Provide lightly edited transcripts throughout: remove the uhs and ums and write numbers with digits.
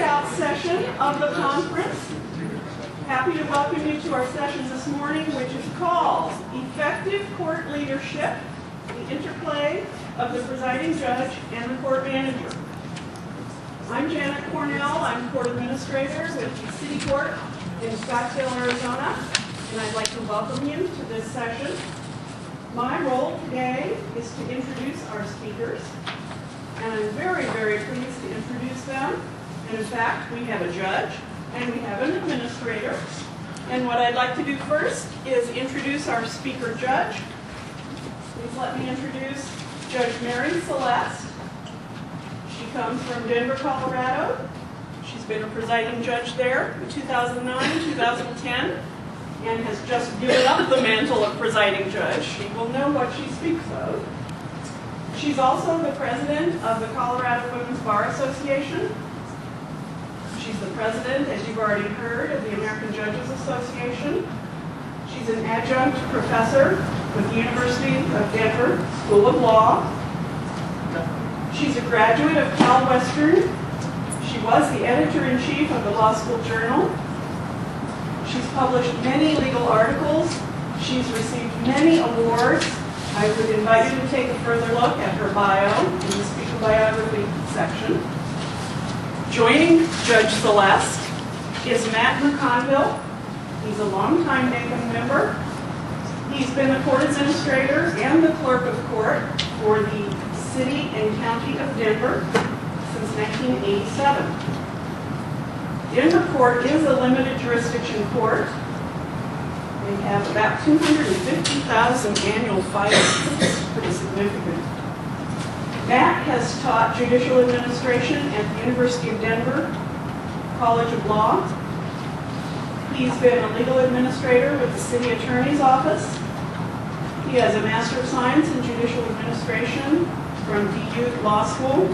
breakout session of the conference. Happy to welcome you to our session this morning, which is called Effective Court Leadership, the Interplay of the Presiding Judge and the Court Manager. I'm Janet Cornell. I'm Court Administrator with the City Court in Scottsdale, Arizona, and I'd like to welcome you to this session. My role today is to introduce our speakers, and I'm very, very pleased to introduce them. And in fact, we have a judge and we have an administrator. And what I'd like to do first is introduce our speaker judge. Please let me introduce Judge Mary Celeste. She comes from Denver, Colorado. She's been a presiding judge there in 2009, 2010, and has just given up the mantle of presiding judge. She will know what she speaks of. She's also the president of the Colorado Women's Bar Association. She's the president, as you've already heard, of the American Judges Association. She's an adjunct professor with the University of Denver School of Law. She's a graduate of Cal Western. She was the editor-in-chief of the Law School Journal. She's published many legal articles. She's received many awards. I would invite you to take a further look at her bio in the speaker biography section. Joining Judge Celeste is Matt McConville. He's a longtime NACM member. He's been the court administrator and the clerk of court for the city and county of Denver since 1987. Denver Court is a limited jurisdiction court. We have about 250,000 annual filings. It's pretty significant. Matt has taught judicial administration at the University of Denver College of Law. He's been a legal administrator with the city attorney's office. He has a Master of Science in Judicial Administration from DU Law School,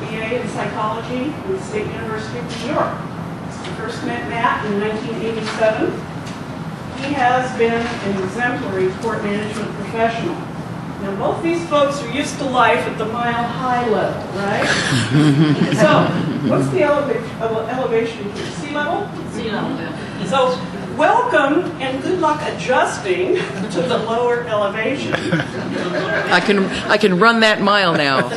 BA in Psychology from the State University of New York. I first met Matt in 1987. He has been an exemplary court management professional. Now, both these folks are used to life at the mile-high level, right? So, what's the elevation here? Sea level? Sea level, yeah. So, welcome and good luck adjusting to the lower elevation. I can run that mile now.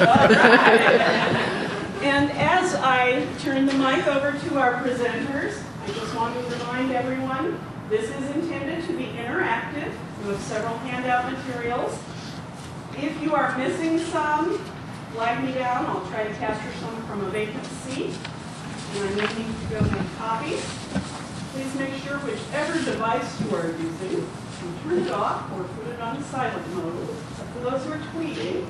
And as I turn the mic over to our presenters, I just want to remind everyone, this is intended to be interactive. We have several handout materials. If you are missing some, flag me down. I'll try to capture some from a vacant seat. And I may need to go make copies. Please make sure whichever device you are using, you turn it off or put it on silent mode, except for those who are tweeting.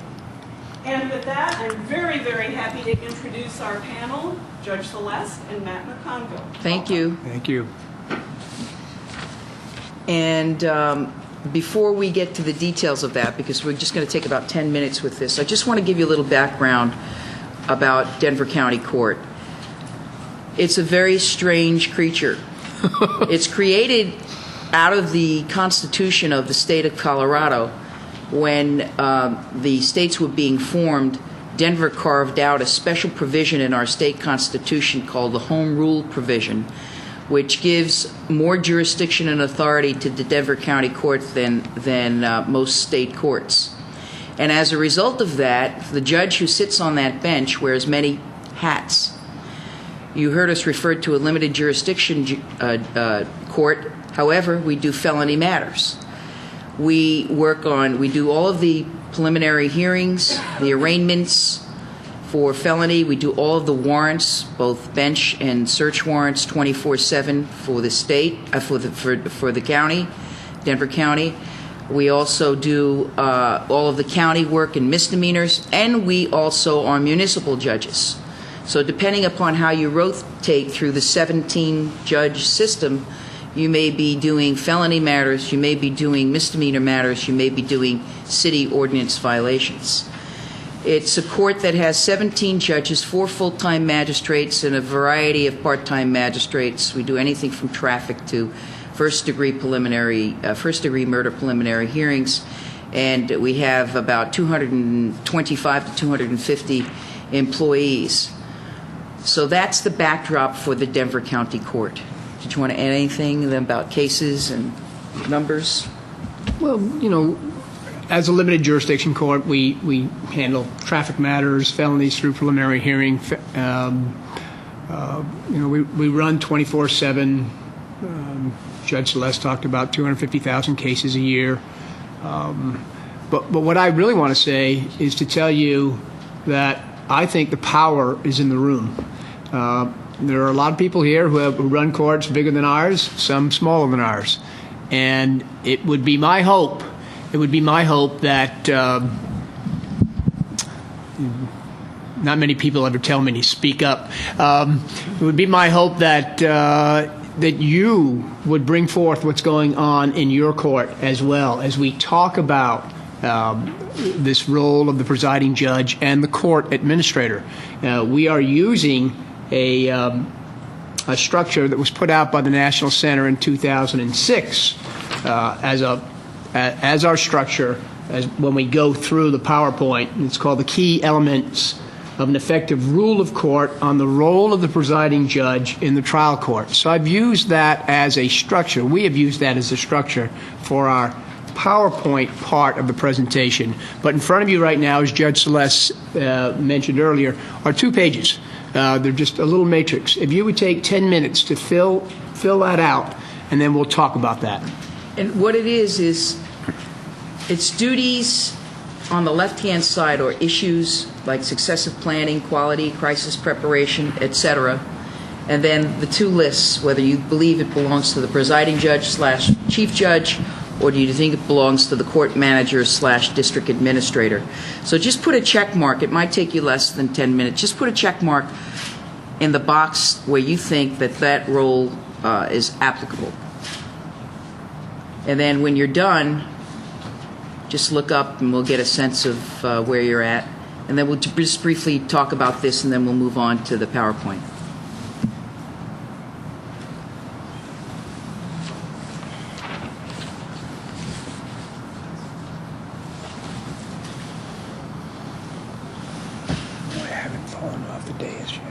And with that, I'm very, very happy to introduce our panel, Judge Celeste and Matt McConville. Thank you. Thank you. And before we get to the details of that, because we're just going to take about 10 minutes with this, I just want to give you a little background about Denver County Court. It's a very strange creature. It's created out of the Constitution of the state of Colorado. When the states were being formed, Denver carved out a special provision in our state constitution called the Home Rule provision, which gives more jurisdiction and authority to the Denver County Court than most state courts. And as a result of that, the judge who sits on that bench wears many hats. You heard us refer to a limited jurisdiction court. However, we do felony matters. We do all of the preliminary hearings, the arraignments for felony. We do all of the warrants, both bench and search warrants, 24/7 for the state, for the county, Denver County. We also do all of the county work and misdemeanors, and we also are municipal judges. So depending upon how you rotate through the 17-judge system, you may be doing felony matters, you may be doing misdemeanor matters, you may be doing city ordinance violations. It's a court that has 17 judges, 4 full-time magistrates, and a variety of part-time magistrates. We do anything from traffic to first-degree murder preliminary hearings, and we have about 225 to 250 employees. So that's the backdrop for the Denver County Court. Did you want to add anything about cases and numbers? Well, as a limited jurisdiction court, we handle traffic matters, felonies through preliminary hearing. We run 24/7. Judge Celeste talked about 250,000 cases a year. But what I really want to say is to tell you that I think the power is in the room. There are a lot of people here who run courts bigger than ours, some smaller than ours. And it would be my hope that not many people ever tell me to speak up. It would be my hope that you would bring forth what's going on in your court as well as we talk about this role of the presiding judge and the court administrator. We are using a structure that was put out by the National Center in 2006 as our structure when we go through the PowerPoint. It's called the Key Elements of an Effective Rule of Court on the Role of the Presiding Judge in the Trial Court. So I've used that as a structure. We have used that as a structure for our PowerPoint part of the presentation. But in front of you right now, as Judge Celeste mentioned earlier, are 2 pages. They're just a little matrix. If you would take 10 minutes to fill that out, and then we'll talk about that. And what it is it's duties on the left-hand side, or issues like successive planning, quality, crisis preparation, etc. And then the 2 lists, whether you believe it belongs to the presiding judge / chief judge, or do you think it belongs to the court manager / district administrator. So just put a check mark. It might take you less than 10 minutes. Just put a check mark in the box where you think that role is applicable. And then when you're done, just look up and we'll get a sense of where you're at. And then we'll just briefly talk about this, and then we'll move on to the PowerPoint. I haven't fallen off the dais yet.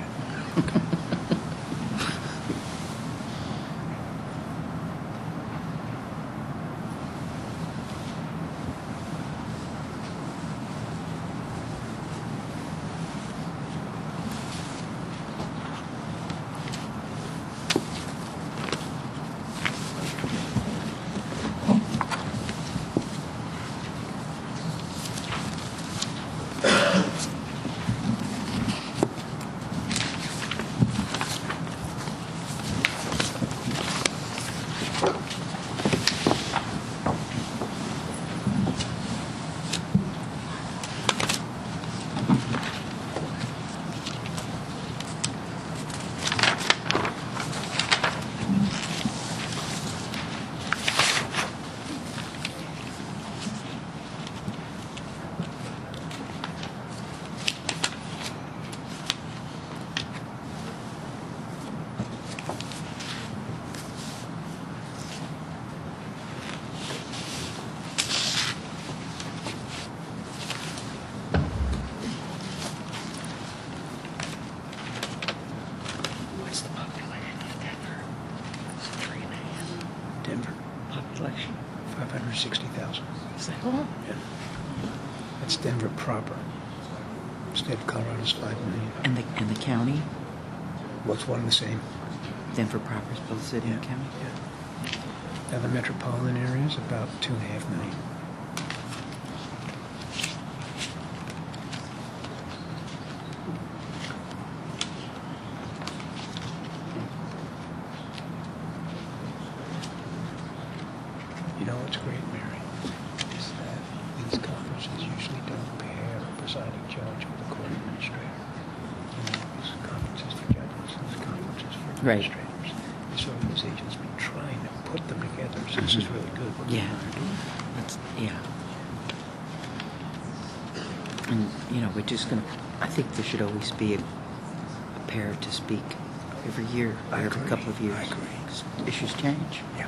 Denver population 560,000. Is that all? Yeah. That's Denver proper. State of Colorado's 5 million. And the county? What's one and the same? Denver proper is both city and county? Yeah. Now the metropolitan area is about 2.5 million. You know what's great, Mary, is that these conferences usually don't pair a presiding judge with a court administrator. There's conferences for judges, there's conferences for Right. administrators. This organization's been trying to put them together, so this is really good. What Yeah. we're doing. Yeah. And, we're just going to, I think there should always be a pair to speak every year, or I every agree. couple of years. I agree. 'Cause issues change. Yeah.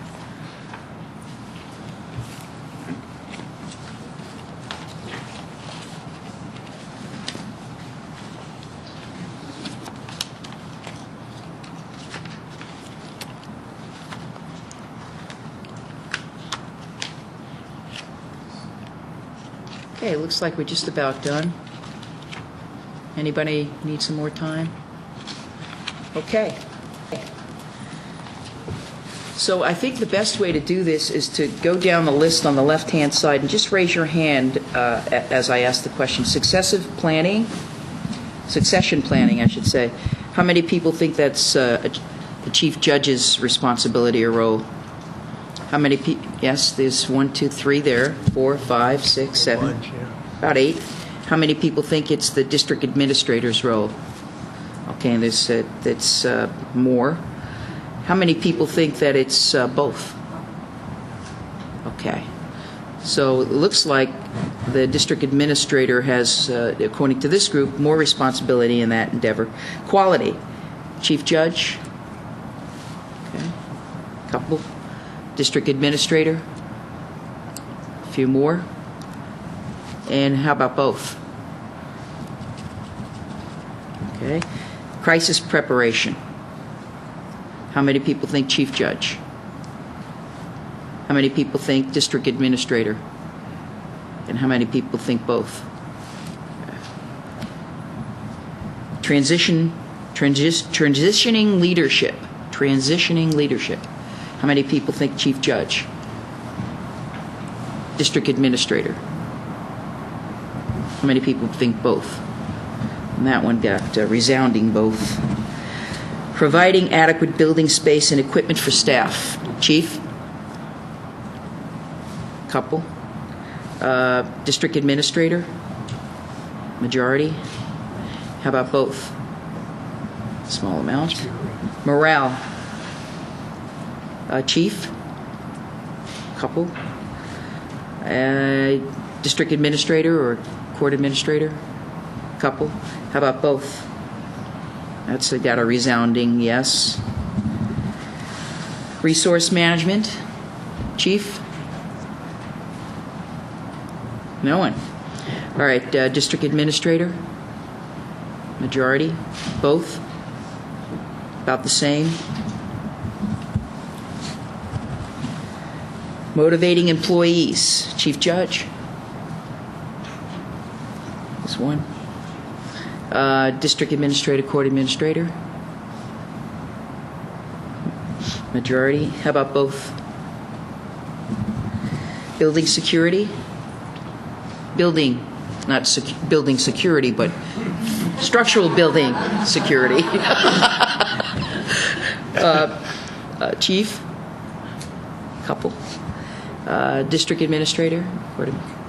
Okay, looks like we're just about done. Anybody need some more time? Okay. So I think the best way to do this is to go down the list on the left-hand side and just raise your hand as I ask the question. Succession planning, I should say. How many people think that's the chief judge's responsibility or role? How many people? Yes, there's 1, 2, 3 there. 4, 5, 6, 7. About 8. How many people think it's the district administrator's role? Okay, and that's more. How many people think that it's both? Okay. So it looks like the district administrator has, according to this group, more responsibility in that endeavor. Quality. Chief judge? Okay. Couple. District administrator? A few more. And how about both? Okay. Crisis preparation. How many people think chief judge? How many people think district administrator? And how many people think both? Transitioning leadership. Transitioning leadership. How many people think chief judge? District administrator. How many people think both? And that one got resounding both. Providing adequate building space and equipment for staff. Chief? Couple. District administrator? Majority. How about both? Small amount. Morale? Chief? Couple. District administrator or court administrator? Couple. How about both? That's got a resounding yes. Resource management, chief? No one. All right, district administrator? Majority? Both? About the same. Motivating employees, chief judge? This one. District administrator, court administrator? Majority. How about both? Building security? Building, not building security, but structural building security. Chief? Couple. District administrator?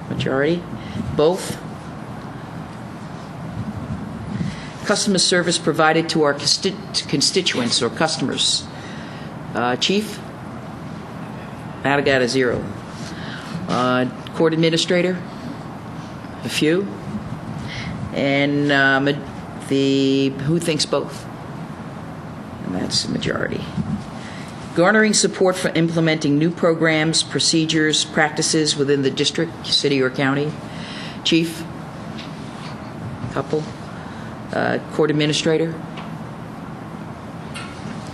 Majority. Both? Customer service provided to our constituents or customers. Chief? That got a 0. Court administrator? A few. And who thinks both? And that's the majority. Garnering support for implementing new programs, procedures, practices within the district, city, or county. Chief? Couple. Court administrator?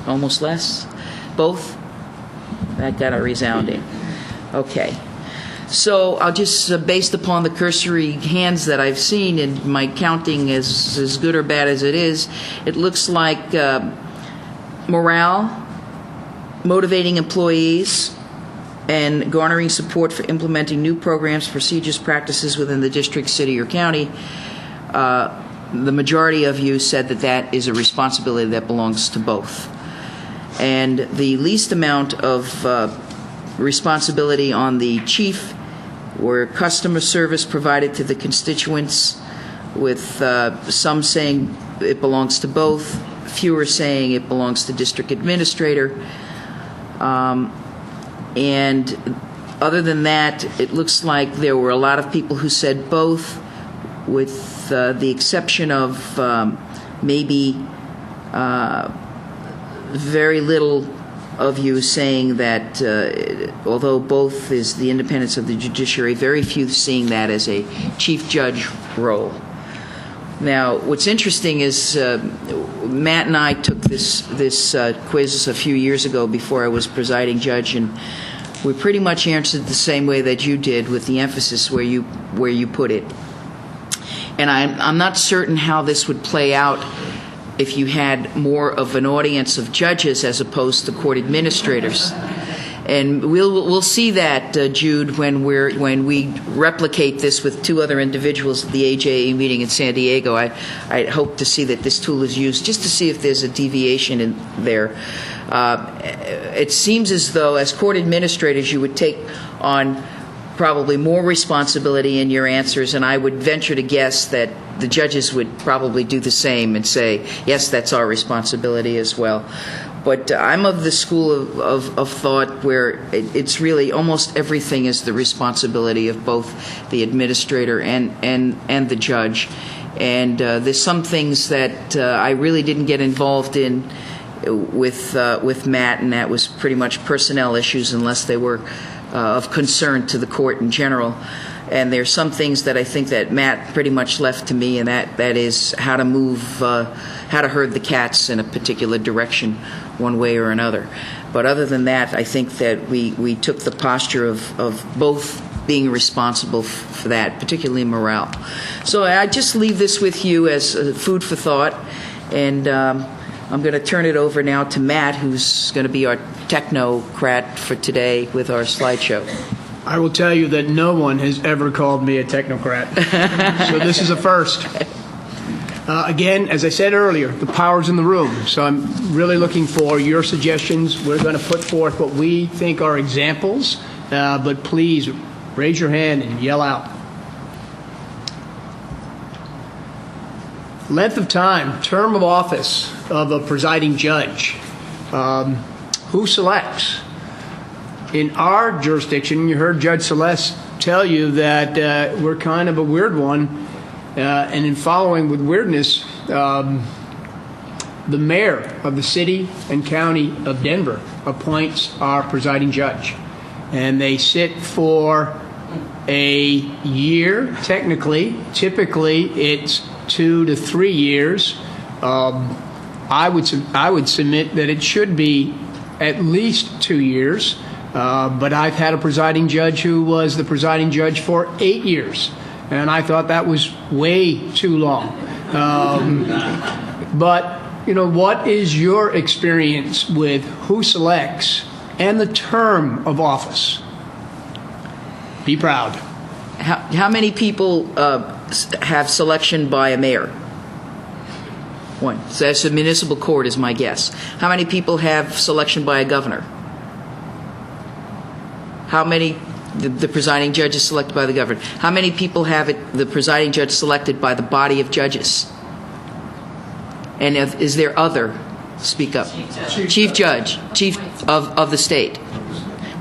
Almost less. Both? That got a resounding. Okay. So I'll just, based upon the cursory hands that I've seen, and my counting is as good or bad as it is, it looks like morale, motivating employees, and garnering support for implementing new programs, procedures, practices within the district, city, or county. The majority of you said that that is a responsibility that belongs to both. And the least amount of responsibility on the chief were customer service provided to the constituents, with some saying it belongs to both, fewer saying it belongs to district administrator. And other than that, it looks like there were a lot of people who said both, with the exception of maybe very little of you saying that although both is the independence of the judiciary, very few seeing that as a chief judge role. Now, what's interesting is Matt and I took this quiz a few years ago before I was presiding judge, and we pretty much answered the same way that you did, with the emphasis where you put it. And I'm not certain how this would play out if you had more of an audience of judges as opposed to court administrators. And we'll see that, Jude, when we replicate this with two other individuals at the AJA meeting in San Diego. I hope to see that this tool is used just to see if there's a deviation in there. It seems as though, as court administrators, you would take on probably more responsibility in your answers, and I would venture to guess that the judges would probably do the same and say, yes, that's our responsibility as well. But I'm of the school of thought where it's really almost everything is the responsibility of both the administrator and the judge. And there's some things that I really didn't get involved in with Matt, and that was pretty much personnel issues unless they were of concern to the court in general. And there's some things that I think that Matt pretty much left to me, and that is how to move, how to herd the cats in a particular direction, one way or another. But other than that, I think that we took the posture of both being responsible for that, particularly morale. So I just leave this with you as food for thought, and I'm going to turn it over now to Matt, who's going to be our technocrat for today with our slideshow. I will tell you that no one has ever called me a technocrat. So this is a first. Again, as I said earlier, the power's in the room. So I'm really looking for your suggestions. We're going to put forth what we think are examples, but please raise your hand and yell out. Length of time, term of office of a presiding judge. Who selects? In our jurisdiction, you heard Judge Celeste tell you that we're kind of a weird one, and in following with weirdness, the mayor of the city and county of Denver appoints our presiding judge, and they sit for a year, technically. Typically, it's 2 to 3 years. I would submit that it should be at least 2 years. But I've had a presiding judge who was the presiding judge for 8 years, and I thought that was way too long. But, you know, what is your experience with who selects and the term of office? Be proud. How many people have selection by a mayor? One. So that's a municipal court is my guess. How many people have selection by a governor? How many, the presiding judge is selected by the governor? How many people have the presiding judge selected by the body of judges? And is there other? Speak up. Chief judge. Chief of the state.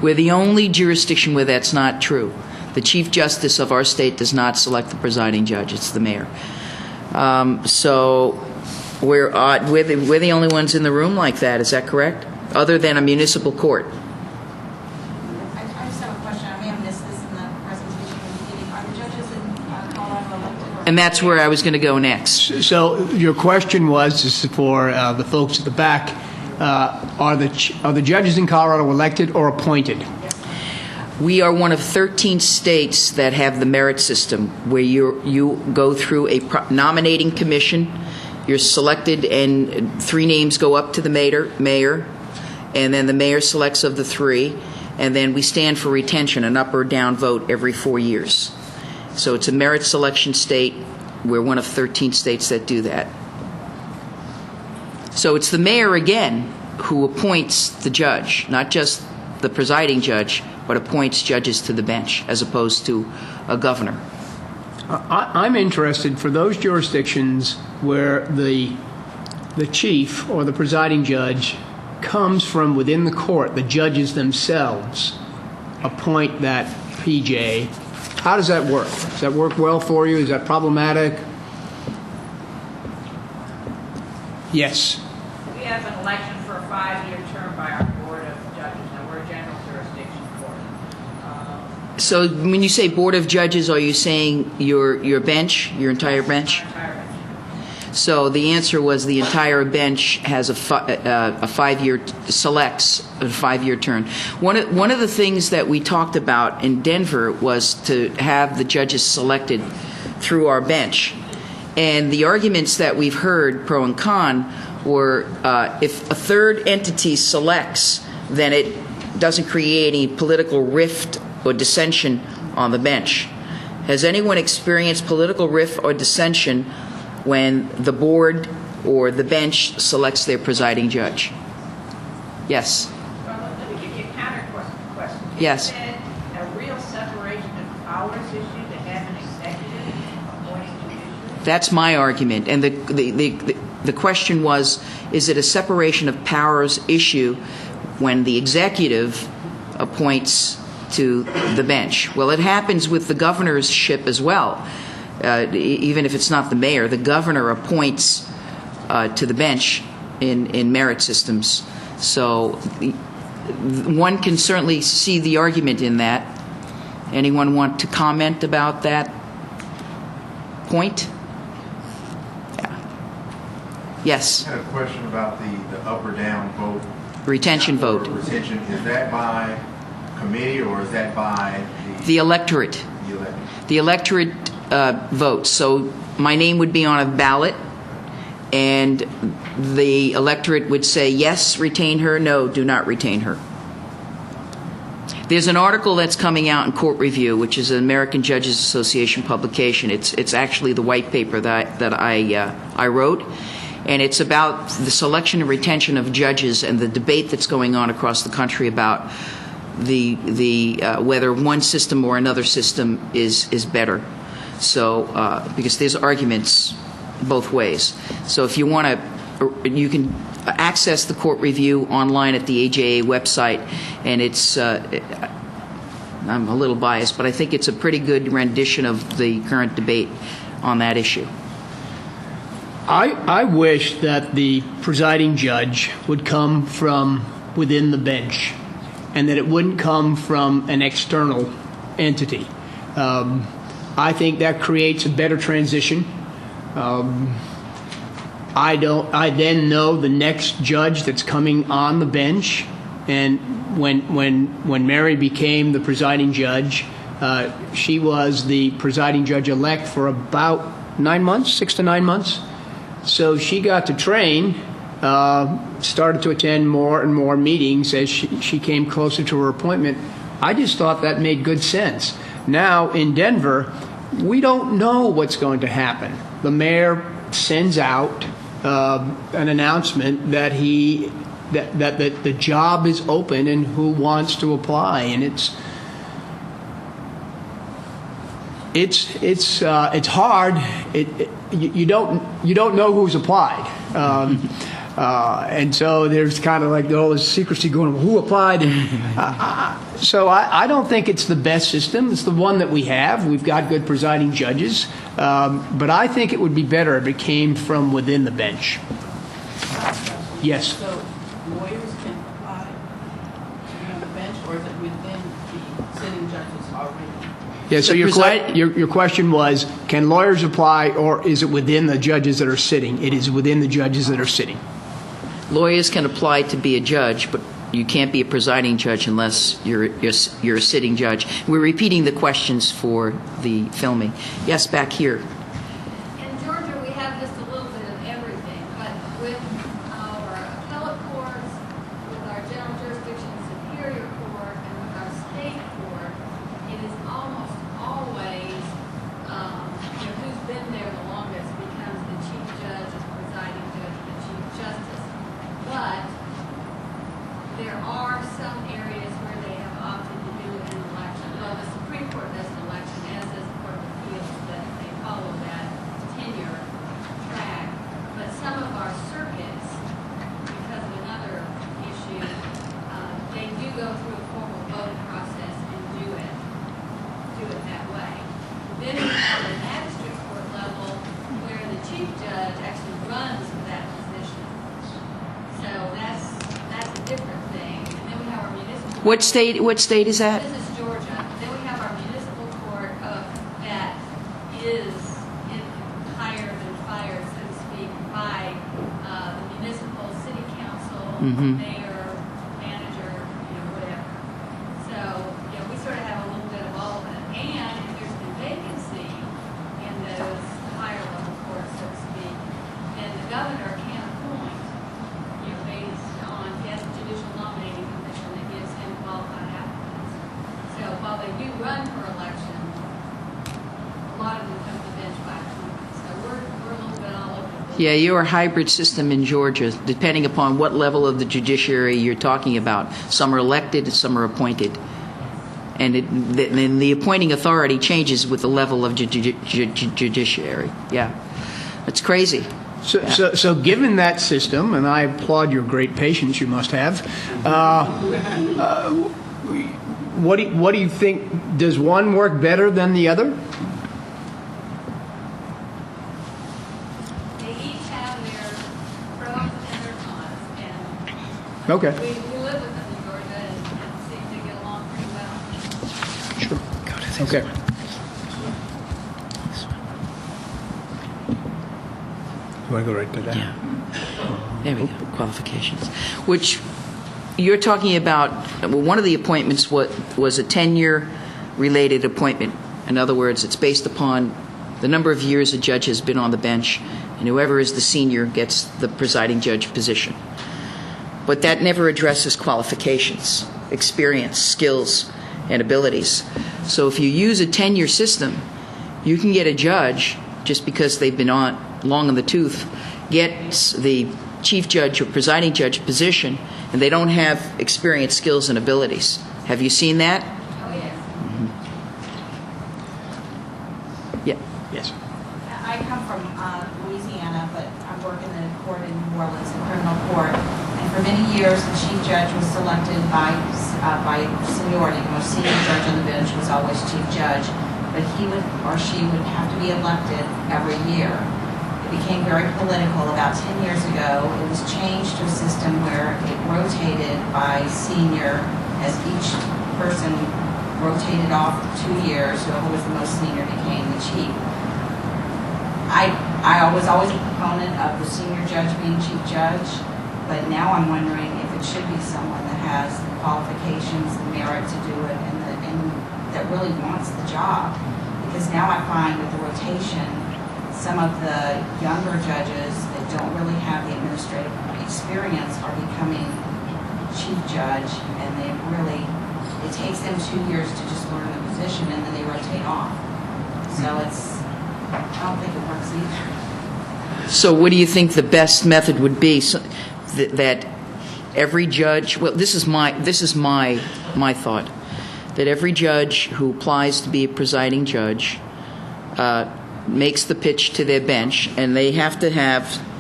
We're the only jurisdiction where that's not true. The Chief Justice of our state does not select the presiding judge. It's the mayor. So we're the only ones in the room like that. Is that correct? Other than a municipal court. And that's where I was going to go next. So your question was, this is for the folks at the back, are the judges in Colorado elected or appointed? We are one of 13 states that have the merit system, where you go through a nominating commission. You're selected, and 3 names go up to the mayor, and then the mayor selects of the 3, and then we stand for retention, an up or down vote every 4 years. So it's a merit selection state. We're one of 13 states that do that. So it's the mayor, again, who appoints the judge, not just the presiding judge, but appoints judges to the bench, as opposed to a governor. I'm interested for those jurisdictions where the chief or the presiding judge comes from within the court, the judges themselves appoint that PJ. How does that work? Does that work well for you? Is that problematic? Yes. We have an election for a 5-year term by our Board of Judges. Now, we're a general jurisdiction court. So when you say Board of Judges, are you saying your bench, your entire bench? Our entire bench. So the answer was the entire bench has a 5-year, selects a 5-year term. One of the things that we talked about in Denver was to have the judges selected through our bench. And the arguments that we've heard, pro and con, were if a third entity selects, then it doesn't create any political rift or dissension on the bench. Has anyone experienced political rift or dissension when the board or the bench selects their presiding judge? Yes. Well, let me give you a counter question. Yes. Is it a real separation of powers issue to have an executive appointing judiciary? That's my argument. And the question was, is it a separation of powers issue when the executive appoints to the bench? Well, it happens with the governorship as well. Even if it's not the mayor, the governor appoints to the bench in merit systems. So one can certainly see the argument in that. Anyone want to comment about that point? Yeah. Yes. I had a question about the up or down vote. Retention vote. Retention, is that by committee or is that by The electorate. the elected? The electorate votes. So my name would be on a ballot, and the electorate would say, yes, retain her, no, do not retain her. There's an article that's coming out in Court Review, which is an American Judges Association publication. It's actually the white paper that I wrote, and it's about the selection and retention of judges and the debate that's going on across the country about the whether one system or another system is better. So because there's arguments both ways. So if you want to, you can access the Court Review online at the AJA website, and it's I'm a little biased, but I think it's a pretty good rendition of the current debate on that issue. I wish that the presiding judge would come from within the bench and that it wouldn't come from an external entity. I think that creates a better transition. I then know the next judge that's coming on the bench, and when Mary became the presiding judge, she was the presiding judge-elect for about 9 months, 6 to 9 months. So she got to train, started to attend more and more meetings as she came closer to her appointment. I just thought that made good sense. Now, in Denver, we don't know what's going to happen. The mayor sends out an announcement that that the job is open and who wants to apply, and it's hard. You don't know who's applied, and so there's kind of like all this secrecy going on, who applied. So I don't think it's the best system. It's the one that we have. We've got good presiding judges, but I think it would be better if it came from within the bench. Yes. So lawyers can apply to be on the bench, or is it within the sitting judges already? Yeah, so your question was, can lawyers apply, or is it within the judges that are sitting? It is within the judges that are sitting. Lawyers can apply to be a judge, but you can't be a presiding judge unless you're a sitting judge. We're repeating the questions for the filming. Yes, back here. In Georgia, we have just a little bit of everything, but with our appellate courts, with our general jurisdiction superior court, and with our state court, it is almost always who's been there the longest becomes the chief judge, the presiding judge, the chief justice. But there are some areas where they have opted to do an election. Well, the Supreme Court does an election, as does the Court of Appeals, that they follow that tenure track. But some of our circuits, because of another issue, they do go through a formal voting process and do it that way. Then we have the magistrate court level where the chief judge actually runs for that position. So that's a different thing. And then we have our municipal. What state is that? This is Georgia. Then we have our municipal court that is higher than fire, so to speak, mayor, manager, whatever. So, we sort of have a little bit of all of it. And if there's a vacancy in those higher level courts, so to speak, then the governor can appoint, based on, he has a judicial nominating commission that gives him qualified applicants. So while they do run for election, a lot of them come to the bench by appointment. So we're a little bit all over the place. Yeah, you're a hybrid system in Georgia, depending upon what level of the judiciary you're talking about. Some are elected and some are appointed. And then the appointing authority changes with the level of judiciary. Yeah, that's crazy. So given that system, and I applaud your great patience you must have, what do you think, does one work better than the other? They each have their pros and their cons, and Okay. we live with them in Georgia and seem to get along pretty well. Sure. Okay. You want to go right to that? Yeah. There we go. Qualifications. Which you're talking about, well, one of the appointments was a tenure-related appointment. In other words, it's based upon the number of years a judge has been on the bench, and whoever is the senior gets the presiding judge position. But that never addresses qualifications, experience, skills, and abilities. So if you use a tenure system, you can get a judge, just because they've been on long in the tooth, gets the chief judge or presiding judge position, and they don't have experience, skills, and abilities. Have you seen that? Oh, yes. Yeah. Yes. I come from Louisiana, but I work in the court in New Orleans, the criminal court. And for many years, the chief judge was selected by seniority. The most senior judge on the bench was always chief judge, but he would or she would have to be elected every year. It became very political about 10 years ago. It was changed to a system where it rotated by senior as each person rotated off 2 years. Whoever was the most senior became the chief. I was always a proponent of the senior judge being chief judge, but now I'm wondering if it should be someone that has the qualifications, the merit to do it, and that really wants the job. Because now I find with the rotation, some of the younger judges that don't really have the administrative experience are becoming chief judge, and it takes them 2 years to just learn the position, and then they rotate off. So I don't think it works either. So what do you think the best method would be? So that every judge, well, this is my thought, that every judge who applies to be a presiding judge makes the pitch to their bench, and they have to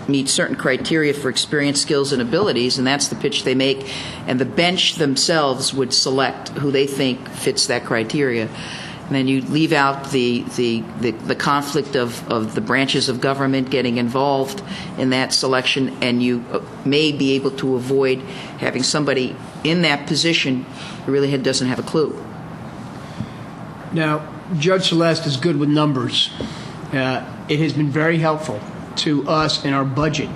meet certain criteria for experience, skills, and abilities, and that's the pitch they make, and the bench themselves would select who they think fits that criteria. And then you leave out the conflict of the branches of government getting involved in that selection, and you may be able to avoid having somebody in that position who really doesn't have a clue. Now, Judge Celeste is good with numbers. It has been very helpful to us in our budget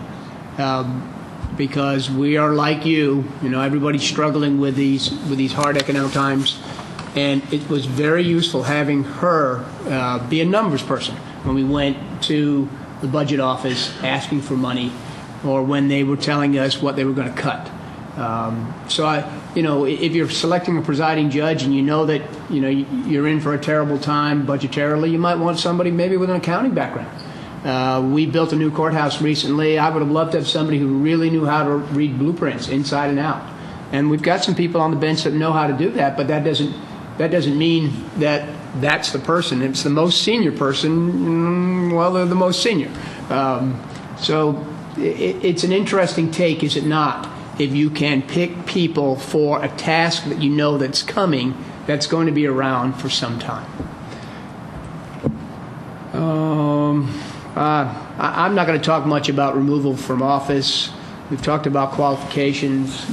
because we are like you. Everybody's struggling with these hard economic times. And it was very useful having her be a numbers person when we went to the budget office asking for money, or when they were telling us what they were going to cut. If you're selecting a presiding judge and you know that you're in for a terrible time budgetarily, you might want somebody maybe with an accounting background. We built a new courthouse recently. I would have loved to have somebody who really knew how to read blueprints inside and out. And we've got some people on the bench that know how to do that, but that doesn't mean that that's the person. If it's the most senior person, well, they're the most senior. So it's an interesting take, is it not? If you can pick people for a task that you know that's coming, that's going to be around for some time. I'm not going to talk much about removal from office. We've talked about qualifications.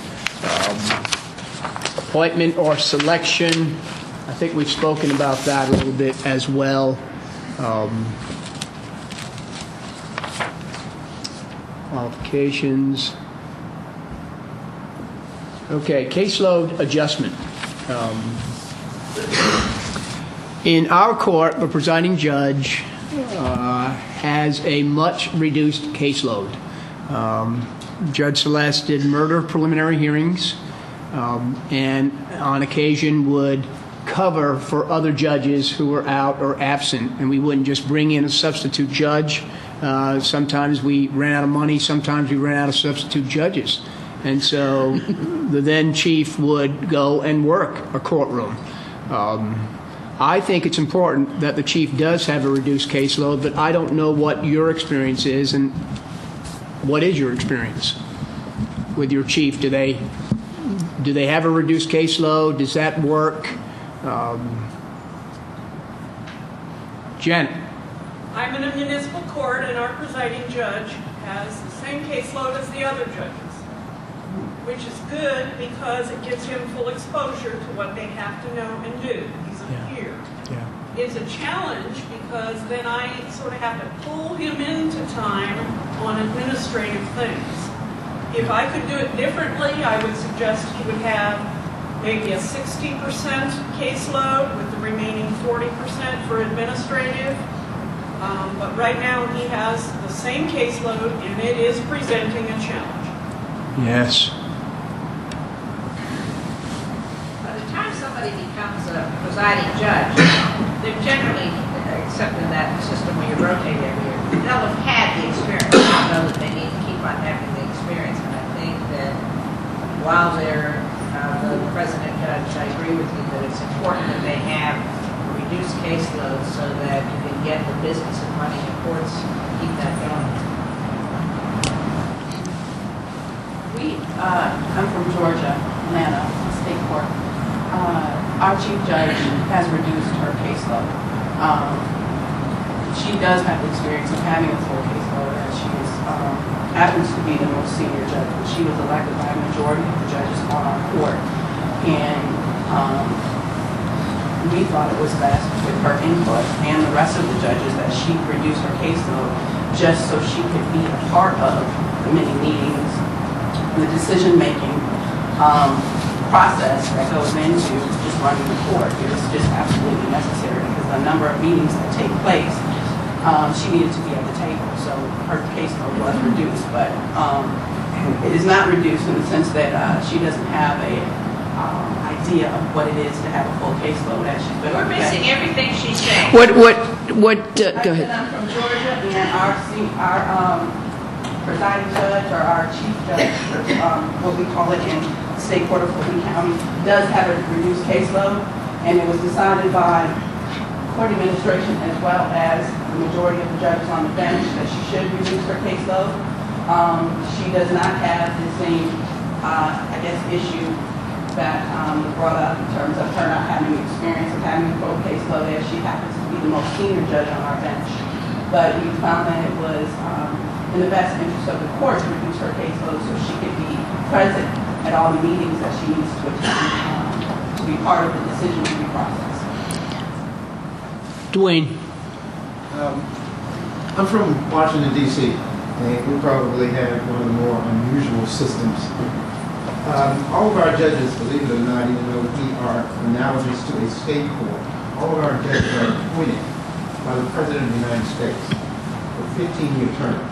Appointment or selection, I think we've spoken about that a little bit as well. Qualifications. Okay, caseload adjustment. In our court, the presiding judge has a much reduced caseload. Judge Celeste did murder preliminary hearings and on occasion would cover for other judges who were out or absent, and we wouldn't just bring in a substitute judge. Sometimes we ran out of money, sometimes we ran out of substitute judges. And so the then chief would go and work a courtroom. I think it's important that the chief does have a reduced caseload, but I don't know what your experience is, and what is your experience with your chief? Do they have a reduced caseload? Does that work? Janet. I'm in a municipal court, and our presiding judge has the same caseload as the other judges, which is good because it gives him full exposure to what they have to know and do. He's a peer. Yeah. It's a challenge because then I sort of have to pull him into time on administrative things. If I could do it differently, I would suggest he would have maybe a 60% caseload with the remaining 40% for administrative. But right now he has the same caseload and it is presenting a challenge. Yes. By the time somebody becomes a presiding judge, they've generally, except in that system where you rotate every year, they'll have had the experience. They know that they need to keep on having the experience. And I think that while they're the president judge, I agree with you that it's important that they have a reduced caseload so that you can get the business of running the courts, keep that going. I'm from Georgia, Atlanta, state court. Our chief judge has reduced her caseload. She does have the experience of having a full caseload, and she happens to be the most senior judge. She was elected by a majority of the judges on our court, and we thought it was best with her input and the rest of the judges that she reduce her caseload just so she could be a part of the many meetings, the decision-making process that goes into just running the court. It was just absolutely necessary because the number of meetings that take place, she needed to be at the table, so her caseload was reduced. But it is not reduced in the sense that she doesn't have a idea of what it is to have a full caseload as she's been. We're missing everything she's saying. What, go ahead. I'm from Georgia, and our presiding judge, or our chief judge, what we call it in the state court of Fulton County, does have a reduced caseload, and it was decided by court administration as well as the majority of the judges on the bench that she should reduce her caseload. She does not have the same, issue that was brought up in terms of her not having the experience of having a full caseload, as she happens to be the most senior judge on our bench. But we found that it was in the best interest of the court to reduce her caseload so she could be present at all the meetings that she needs to attend to be part of the decision-making process. Dwayne. I'm from Washington, D.C., and we probably have one of the more unusual systems. All of our judges, believe it or not, even though we are analogous to a state court, all of our judges are appointed by the President of the United States for 15-year terms.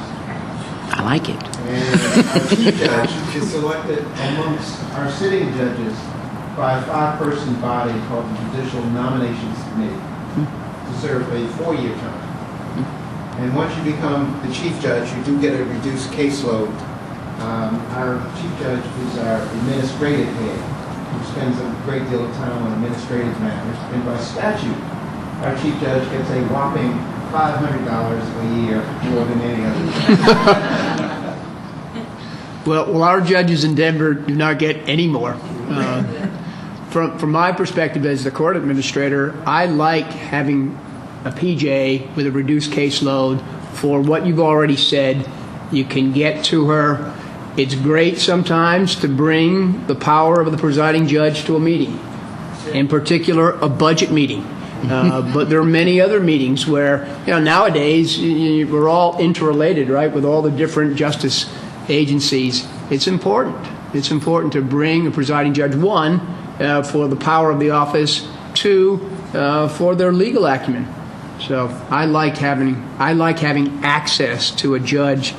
I like it. And our chief judge is selected amongst our sitting judges by a 5-person body called the Judicial Nominations Committee to serve a 4-year term. And once you become the chief judge, you do get a reduced caseload. Our chief judge is our administrative head, who spends a great deal of time on administrative matters. And by statute, our chief judge gets a whopping $500 a year more than any other. Well, our judges in Denver do not get any more. From my perspective as the court administrator, I like having a PJ with a reduced caseload for what you've already said. You can get to her. It's great sometimes to bring the power of the presiding judge to a meeting, in particular a budget meeting. But there are many other meetings where, nowadays we're all interrelated, right, with all the different justice agencies. It's important. It's important to bring a presiding judge, one, for the power of the office, two, for their legal acumen. So I like having access to a judge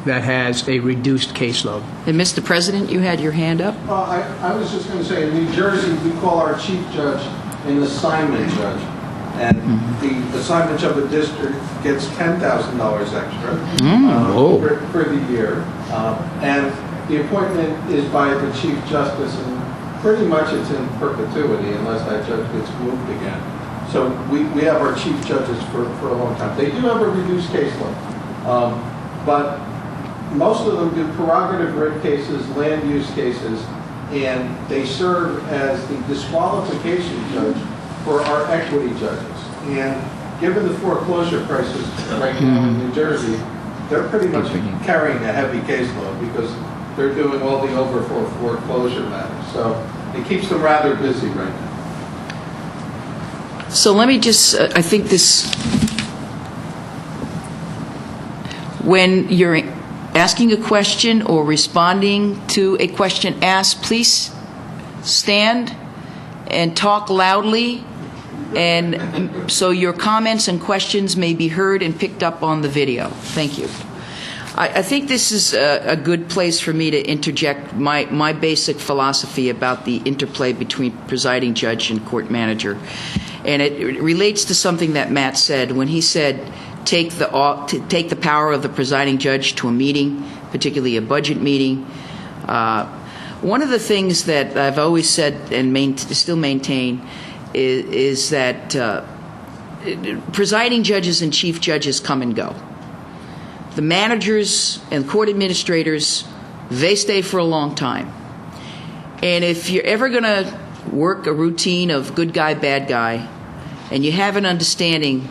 that has a reduced caseload. And Mr. President, you had your hand up? I was just going to say, in New Jersey, we call our chief judge an assignment judge. And the assignment of a district gets $10,000 extra for the year. And the appointment is by the chief justice, and pretty much it's in perpetuity unless that judge gets moved again. So we have our chief judges for a long time. They do have a reduced caseload. But most of them do prerogative writ cases, land use cases, and they serve as the disqualification judge for our equity judges. And given the foreclosure crisis right now in New Jersey, they're pretty much carrying a heavy caseload because they're doing all the over foreclosure matters. So it keeps them rather busy right now. So let me just, I think this, when you're asking a question or responding to a question asked, please stand and talk loudly, and so your comments and questions may be heard and picked up on the video. Thank you. I think this is a good place for me to interject my basic philosophy about the interplay between presiding judge and court manager. And it relates to something that Matt said when he said take the power of the presiding judge to a meeting, particularly a budget meeting. One of the things that I've always said and still maintain is that presiding judges and chief judges come and go. The managers and court administrators, they stay for a long time. And if you're ever going to work a routine of good guy, bad guy, and you have an understanding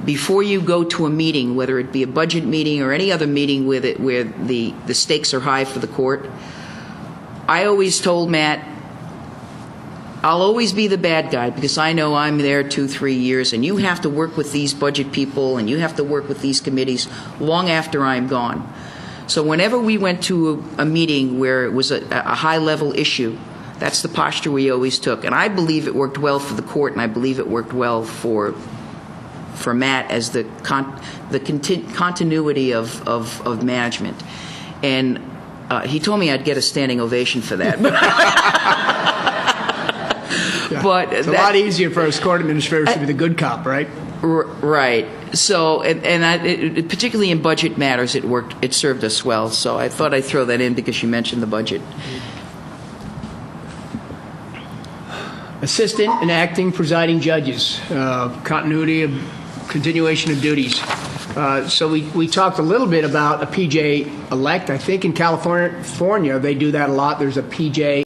before you go to a meeting, whether it be a budget meeting or any other meeting where the stakes are high for the court, I always told Matt, I'll always be the bad guy because I know I'm there 2-3 years, and you have to work with these budget people and you have to work with these committees long after I'm gone. So whenever we went to a meeting where it was a high-level issue, that's the posture we always took. And I believe it worked well for the court, and I believe it worked well for Matt as the continuity of management. And he told me I'd get a standing ovation for that. But it's a lot easier for us court administrators to be the good cop, right? Right. So, and particularly in budget matters, it worked. It served us well. So I thought I'd throw that in because you mentioned the budget. Assistant and acting presiding judges, continuation of duties. So we talked a little bit about a PJ elect. I think in California they do that a lot. There's a PJ